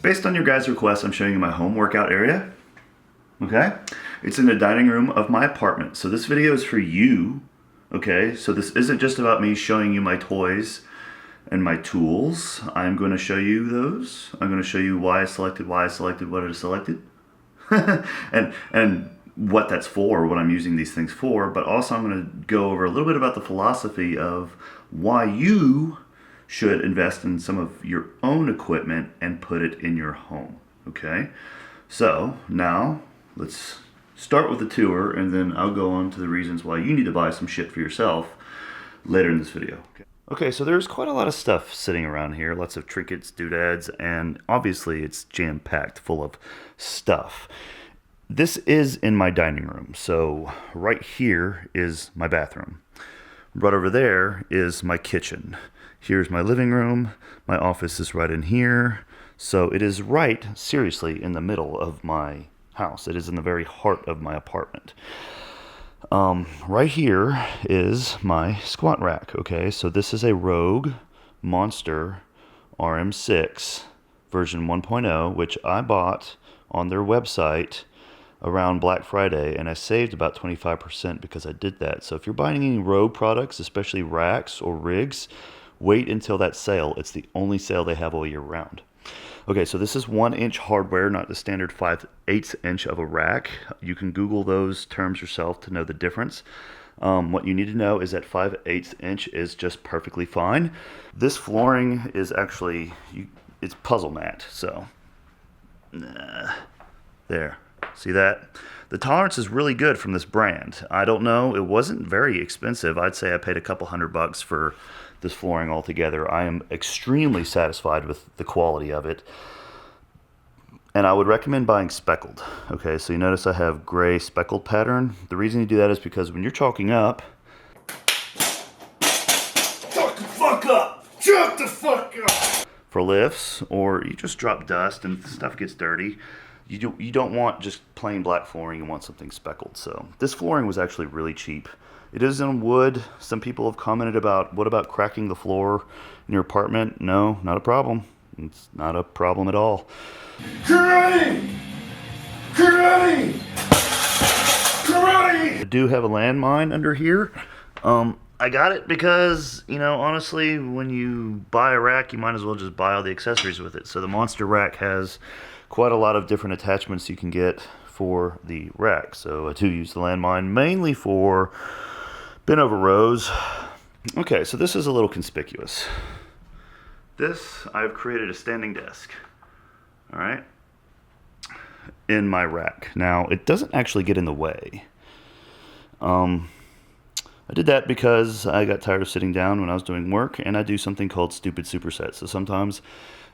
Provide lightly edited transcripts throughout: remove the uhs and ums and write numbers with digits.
Based on your guys' request, I'm showing you my home workout area. Okay? It's in the dining room of my apartment. So this video is for you. Okay? So this isn't just about me showing you my toys and my tools. I'm going to show you those. I'm going to show you why I selected what I selected. and what that's for, what I'm using these things for, but also I'm going to go over a little bit about the philosophy of why you should invest in some of your own equipment and put it in your home. Okay? So now let's start with the tour, and then I'll go on to the reasons why you need to buy some shit for yourself later in this video. Okay, so there's quite a lot of stuff sitting around here, lots of trinkets, doodads, and obviously it's jam-packed full of stuff. This is in my dining room, so right here is my bathroom. Right over there is my kitchen. Here's my living room. My office is right in here. So it is right, seriously, in the middle of my house. It is in the very heart of my apartment. Right here is my squat rack, okay? So this is a Rogue Monster RM6 version 1.0, which I bought on their website around Black Friday, and I saved about 25% because I did that. So if you're buying any Rogue products, especially racks or rigs, wait until that sale. It's the only sale they have all year round. Okay, so this is 1-inch hardware, not the standard 5/8 inch of a rack. You can Google those terms yourself to know the difference. What you need to know is that 5/8 inch is just perfectly fine. This flooring is actually, it's puzzle mat, so there. See that? The tolerance is really good from this brand. I don't know, it wasn't very expensive. I'd say I paid a couple $100 for this flooring altogether. I am extremely satisfied with the quality of it. And I would recommend buying speckled. Okay, so you notice I have gray speckled pattern. The reason you do that is because when you're chalking up, shut the fuck up for lifts, or you just drop dust and stuff gets dirty, you don't want just plain black flooring, you want something speckled. So this flooring was actually really cheap. It is in wood. Some people have commented about, what about cracking the floor in your apartment? No, not a problem. It's not a problem at all. Karate! Karate! Karate! I do have a landmine under here. I got it because, you know, honestly, when you buy a rack, you might as well just buy all the accessories with it. So the Monster rack has quite a lot of different attachments you can get for the rack. So I do use the landmine mainly for bent over rows. Okay, so this is a little conspicuous. This, I've created a standing desk, all right, in my rack. Now, it doesn't actually get in the way. I did that because I got tired of sitting down when I was doing work, and I do something called stupid supersets. So sometimes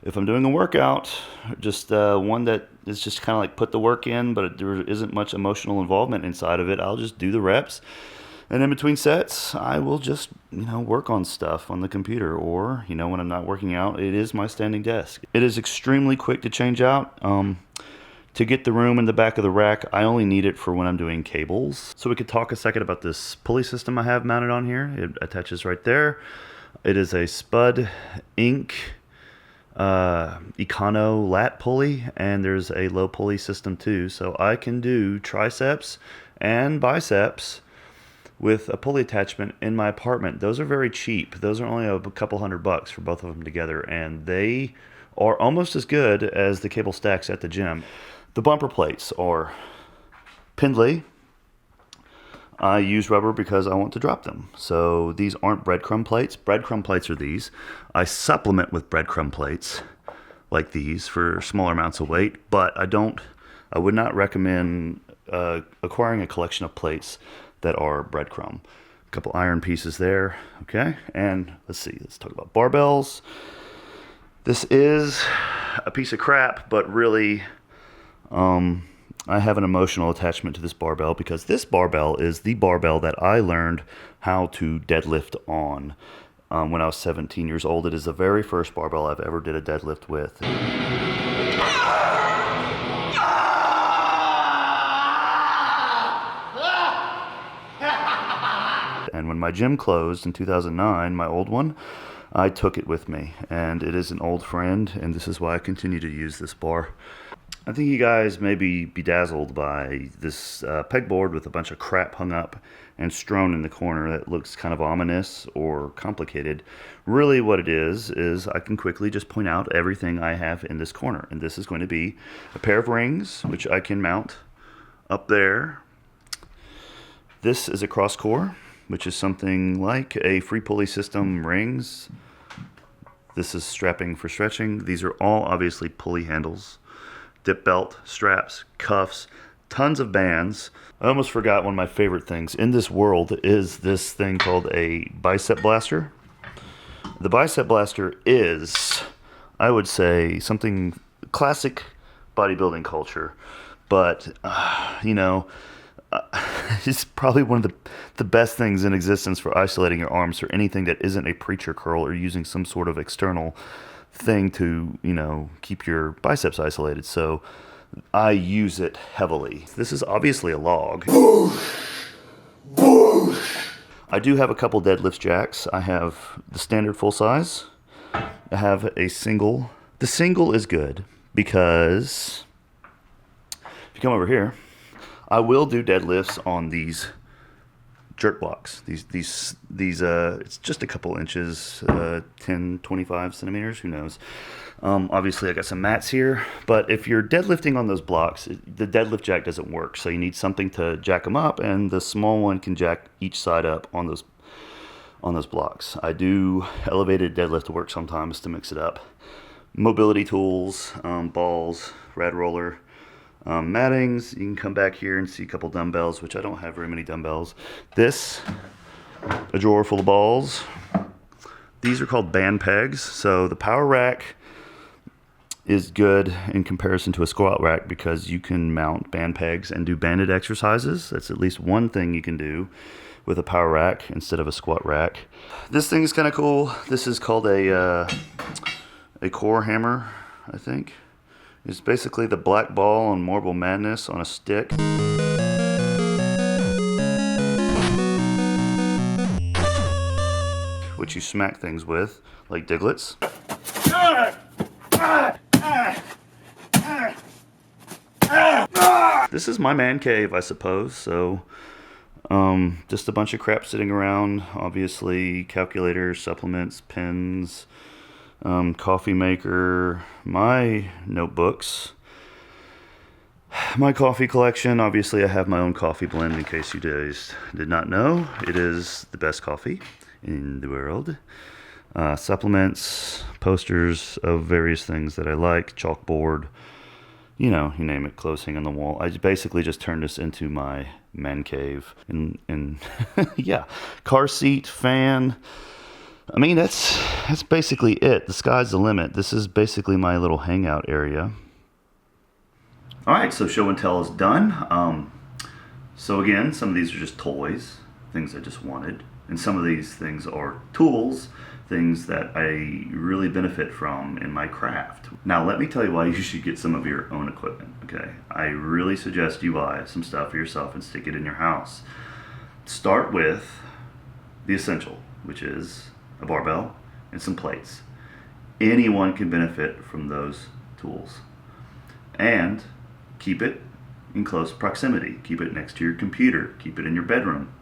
if I'm doing a workout, just one that is just kind of like put the work in, but there isn't much emotional involvement inside of it, I'll just do the reps. And in between sets, I will just, you know, work on stuff on the computer, or, you know, when I'm not working out, it is my standing desk. It is extremely quick to change out. To get the room in the back of the rack, I only need it for when I'm doing cables. So we could talk a second about this pulley system I have mounted on here. It attaches right there. It is a Spud Inc. Econo lat pulley, and there's a low pulley system too. So I can do triceps and biceps with a pulley attachment in my apartment. Those are very cheap. Those are only a couple $100 for both of them together, and they are almost as good as the cable stacks at the gym. The bumper plates are Pendley. I use rubber because I want to drop them. So these aren't breadcrumb plates. Breadcrumb plates are these. I supplement with breadcrumb plates like these for smaller amounts of weight, but I would not recommend acquiring a collection of plates that are breadcrumb. A couple iron pieces there, okay? And let's talk about barbells. This is a piece of crap, but really, I have an emotional attachment to this barbell because this barbell is the barbell that I learned how to deadlift on when I was 17 years old. It is the very first barbell I've ever did a deadlift with. And when my gym closed in 2009, my old one, I took it with me, and it is an old friend, and this is why I continue to use this bar. I think you guys may be bedazzled by this pegboard with a bunch of crap hung up and strewn in the corner that looks kind of ominous or complicated. Really what it is I can quickly just point out everything I have in this corner. And this is going to be a pair of rings, which I can mount up there. This is a cross core, which is something like a free pulley system rings. This is strapping for stretching. These are all obviously pulley handles. Dip belt, straps, cuffs, tons of bands. I almost forgot one of my favorite things in this world is this thing called a bicep blaster. The bicep blaster is, I would say, something classic bodybuilding culture, but it's probably one of the best things in existence for isolating your arms for anything that isn't a preacher curl or using some sort of external thing to, keep your biceps isolated. So I use it heavily. This is obviously a log. I do have a couple deadlift jacks. I have the standard full size. I have a single. The single is good because if you come over here, I will do deadlifts on these jerk blocks. These it's just a couple inches, 10, 25 centimeters, who knows. Obviously I got some mats here, but if you're deadlifting on those blocks, the deadlift jack doesn't work. So you need something to jack them up, and the small one can jack each side up on those blocks. I do elevated deadlift to work sometimes to mix it up. Mobility tools, balls, rad roller, mattings. You can come back here and see a couple dumbbells, which I don't have very many dumbbells. This, a drawer full of balls. These are called band pegs. So the power rack is good in comparison to a squat rack because you can mount band pegs and do banded exercises. That's at least one thing you can do with a power rack instead of a squat rack. This thing is kind of cool. This is called a core hammer, I think. It's basically the black ball on Marble Madness on a stick. Which you smack things with, like Diglets. This is my man cave, I suppose, so just a bunch of crap sitting around. Obviously, calculators, supplements, pens, coffee maker, my notebooks, my coffee collection. Obviously I have my own coffee blend, in case you guys did not know. It is the best coffee in the world. Supplements, posters of various things that I like, chalkboard, you name it, clothes hanging on the wall. I basically just turned this into my man cave. And yeah, car seat, fan. I mean, that's basically it. The sky's the limit. This is basically my little hangout area. All right, so show and tell is done. So again, some of these are just toys, things I just wanted. And some of these things are tools, things that I really benefit from in my craft. Now, let me tell you why you should get some of your own equipment, okay? I really suggest you buy some stuff for yourself and stick it in your house. Start with the essential, which is a barbell and some plates. Anyone can benefit from those tools. And keep it in close proximity. Keep it next to your computer. Keep it in your bedroom.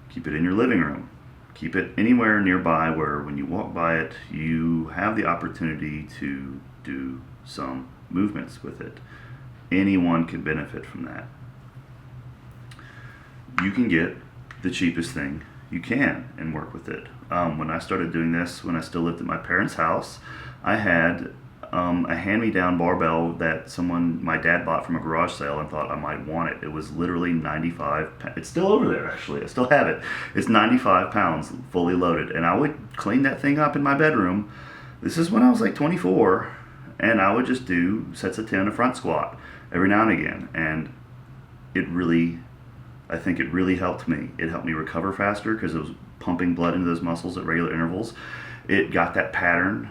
Keep it in your living room. Keep it anywhere nearby where when you walk by it, you have the opportunity to do some movements with it. Anyone can benefit from that. You can get the cheapest thing you can and work with it. When I started doing this, when I still lived at my parents' house, I had a hand-me-down barbell that my dad bought from a garage sale and thought I might want it. It was literally 95 pounds. It's still over there, actually. I still have it. It's 95 pounds fully loaded. And I would clean that thing up in my bedroom. This is when I was like 24. And I would just do sets of 10 a front squat every now and again. And I think it really helped me. It helped me recover faster because it was pumping blood into those muscles at regular intervals. It got that pattern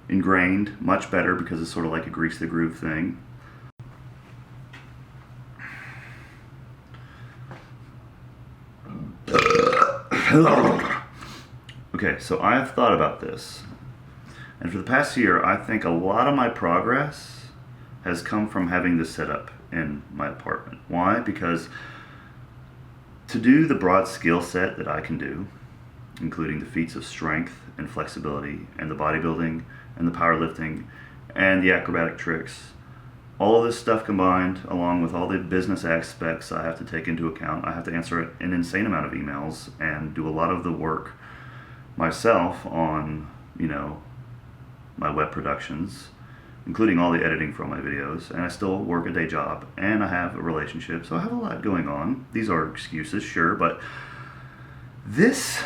ingrained much better because it's sort of like a grease the groove thing. Okay, so I've thought about this. And for the past year, I think a lot of my progress has come from having this set up in my apartment. Why? Because to do the broad skill set that I can do, including the feats of strength and flexibility and the bodybuilding and the powerlifting and the acrobatic tricks, all of this stuff combined, along with all the business aspects I have to take into account, I have to answer an insane amount of emails and do a lot of the work myself on, my web productions, including all the editing for all my videos, and I still work a day job, and I have a relationship, so I have a lot going on. These are excuses, sure, but this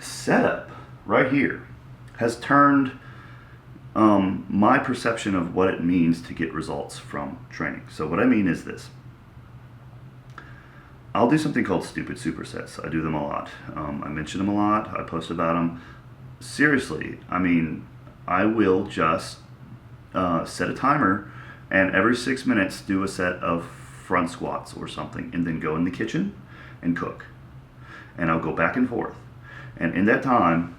setup right here has turned my perception of what it means to get results from training. So what I mean is this. I'll do something called stupid supersets. I do them a lot. I mention them a lot. I post about them. Seriously, I will just set a timer and every 6 minutes do a set of front squats or something, and then go in the kitchen and cook. And I'll go back and forth. And in that time,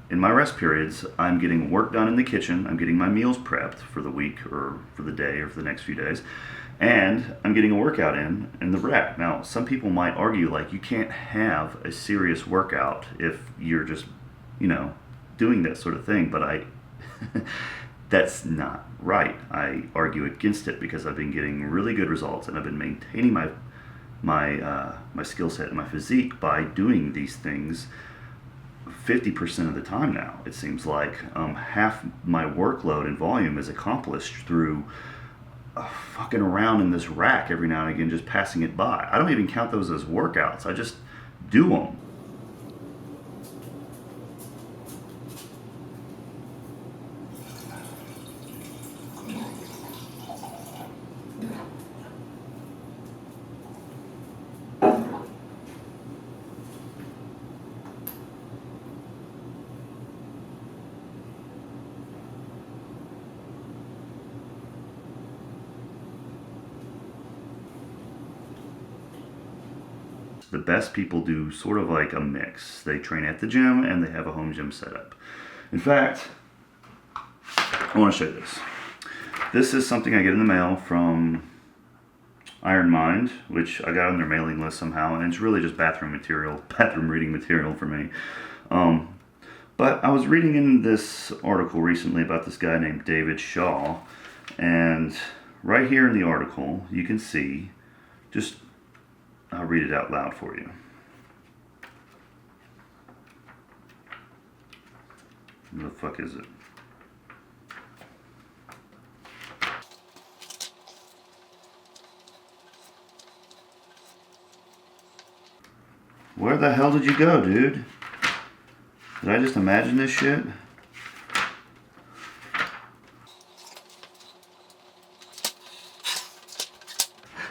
in my rest periods, I'm getting work done in the kitchen. I'm getting my meals prepped for the week or for the day or for the next few days. And I'm getting a workout in the rack. Now, some people might argue like you can't have a serious workout if you're just, doing that sort of thing. But that's not right. I argue against it because I've been getting really good results and I've been maintaining my skill set and my physique by doing these things 50% of the time now. It seems like half my workload and volume is accomplished through fucking around in this rack every now and again, just passing it by. I don't even count those as workouts. I just do them. The best people do sort of like a mix. They train at the gym and they have a home gym setup. In fact, I want to show you this. This is something I get in the mail from Iron Mind, which I got on their mailing list somehow, and it's really just bathroom reading material for me. But I was reading in this article recently about this guy named David Shaw, and right here in the article, you can see, I'll read it out loud for you. Where the fuck is it? Where the hell did you go, dude? Did I just imagine this shit?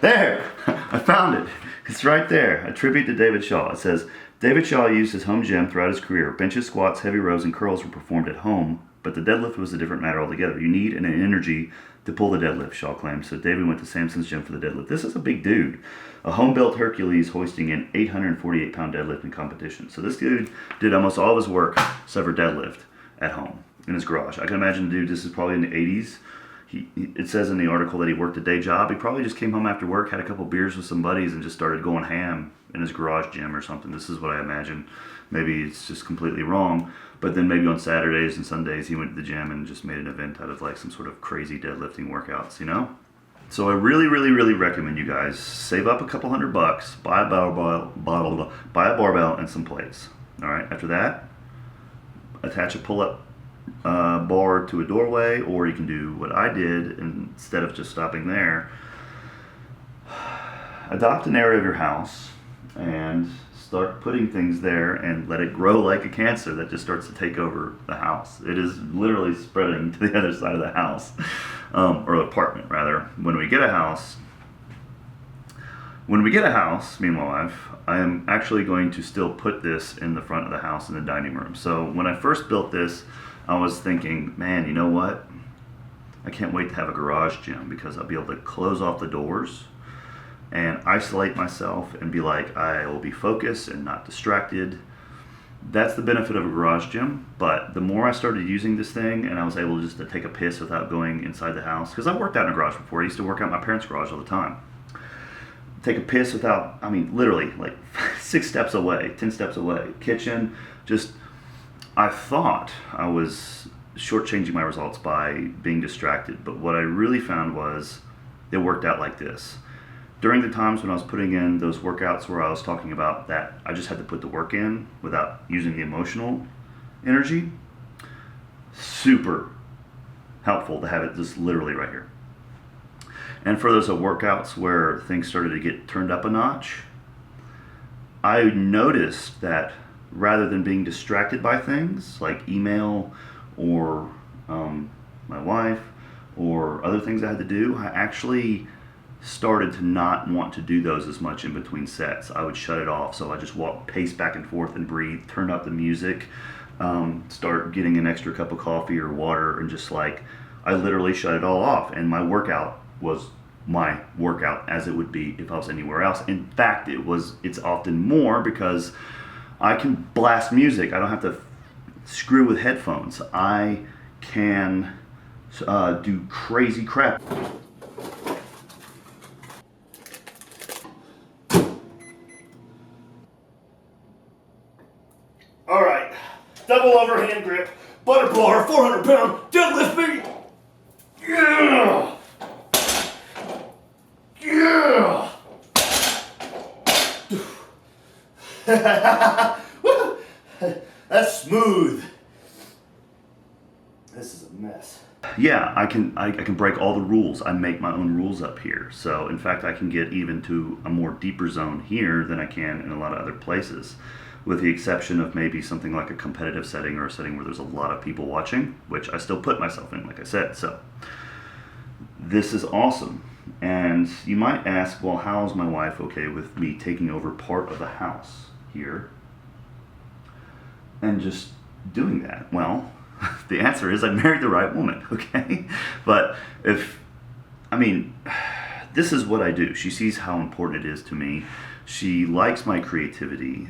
There! I found it. It's right there. A tribute to David Shaw. It says, David Shaw used his home gym throughout his career. Benches, squats, heavy rows, and curls were performed at home, but the deadlift was a different matter altogether. You need an energy to pull the deadlift, Shaw claimed. So David went to Samson's gym for the deadlift. This is a big dude. A home-built Hercules hoisting an 848-pound deadlift in competition. So this dude did almost all of his work, except for deadlift, at home in his garage. I can imagine, dude, this is probably in the 80s. It says in the article that he worked a day job. He probably just came home after work, had a couple beers with some buddies, and just started going ham in his garage gym or something. This is what I imagine. Maybe it's just completely wrong. But then maybe on Saturdays and Sundays he went to the gym and just made an event out of like some sort of crazy deadlifting workouts, So I really, really, really recommend you guys save up a couple $100, buy a barbell and some plates. All right. After that, attach a pull-up bar to a doorway, or you can do what I did instead of just stopping there. Adopt an area of your house and start putting things there and let it grow like a cancer that just starts to take over the house. It is literally spreading to the other side of the house, or apartment rather. When we get a house, me and my wife, I am actually going to still put this in the front of the house in the dining room. So when I first built this, I was thinking, man, you know what? I can't wait to have a garage gym because I'll be able to close off the doors and isolate myself and be like, I will be focused and not distracted. That's the benefit of a garage gym. But the more I started using this thing, and I was able just to take a piss without going inside the house, because I've worked out in a garage before. I used to work out in my parents' garage all the time. Take a piss without, I mean, literally like 6 steps away, 10 steps away. Kitchen, just, I thought I was shortchanging my results by being distracted. But what I really found was it worked out like this. During the times when I was putting in those workouts where I was talking about that I just had to put the work in without using the emotional energy, super helpful to have it just literally right here. And for those workouts where things started to get turned up a notch, I noticed that rather than being distracted by things like email or my wife or other things I had to do, I actually started to not want to do those as much in between sets. I would shut it off, so I just pace back and forth and breathe, turn up the music, start getting an extra cup of coffee or water, and just like, I literally shut it all off, and my workout was my workout as it would be if I was anywhere else. In fact, it's often more because I can blast music. I don't have to screw with headphones. I can do crazy crap. All right, double overhand grip, butter blower, 400-pound deadlift beat. Yeah, yeah. That's smooth. This is a mess. Yeah, I can break all the rules. I make my own rules up here. So in fact, I can get even to a more deeper zone here than I can in a lot of other places, with the exception of maybe something like a competitive setting or a setting where there's a lot of people watching, which I still put myself in, like I said. So this is awesome. And you might ask, well, how is my wife okay with me taking over part of the house here and just doing that? Well, the answer is I married the right woman, okay? But this is what I do. She sees how important it is to me. She likes my creativity,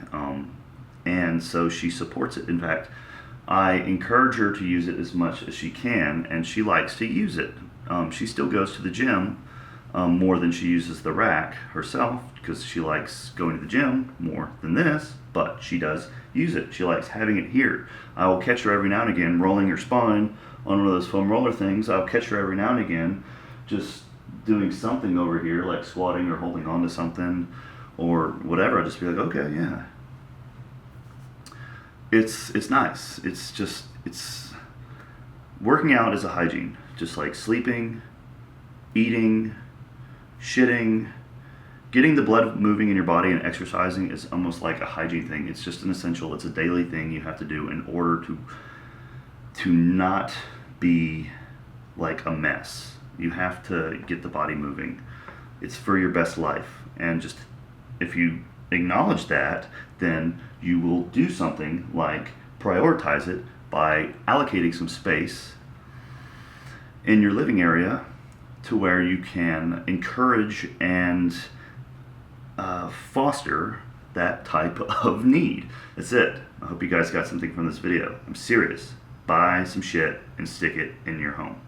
and so she supports it. In fact, I encourage her to use it as much as she can, and she likes to use it. She still goes to the gym more than she uses the rack herself, because she likes going to the gym more than this, but she does use it. She likes having it here. I will catch her every now and again rolling her spine on one of those foam roller things. I'll catch her every now and again just doing something over here, like squatting or holding on to something or whatever. I'll just be like, okay, yeah. It's nice. It's working out is a hygiene, just like sleeping, eating, shitting. Getting the blood moving in your body and exercising is almost like a hygiene thing. It's just an essential. It's a daily thing you have to do in order to not be like a mess. You have to get the body moving. It's for your best life. And just if you acknowledge that, then you will do something like prioritize it by allocating some space in your living area to where you can encourage and foster that type of need. That's it. I hope you guys got something from this video. I'm serious. Buy some shit and stick it in your home.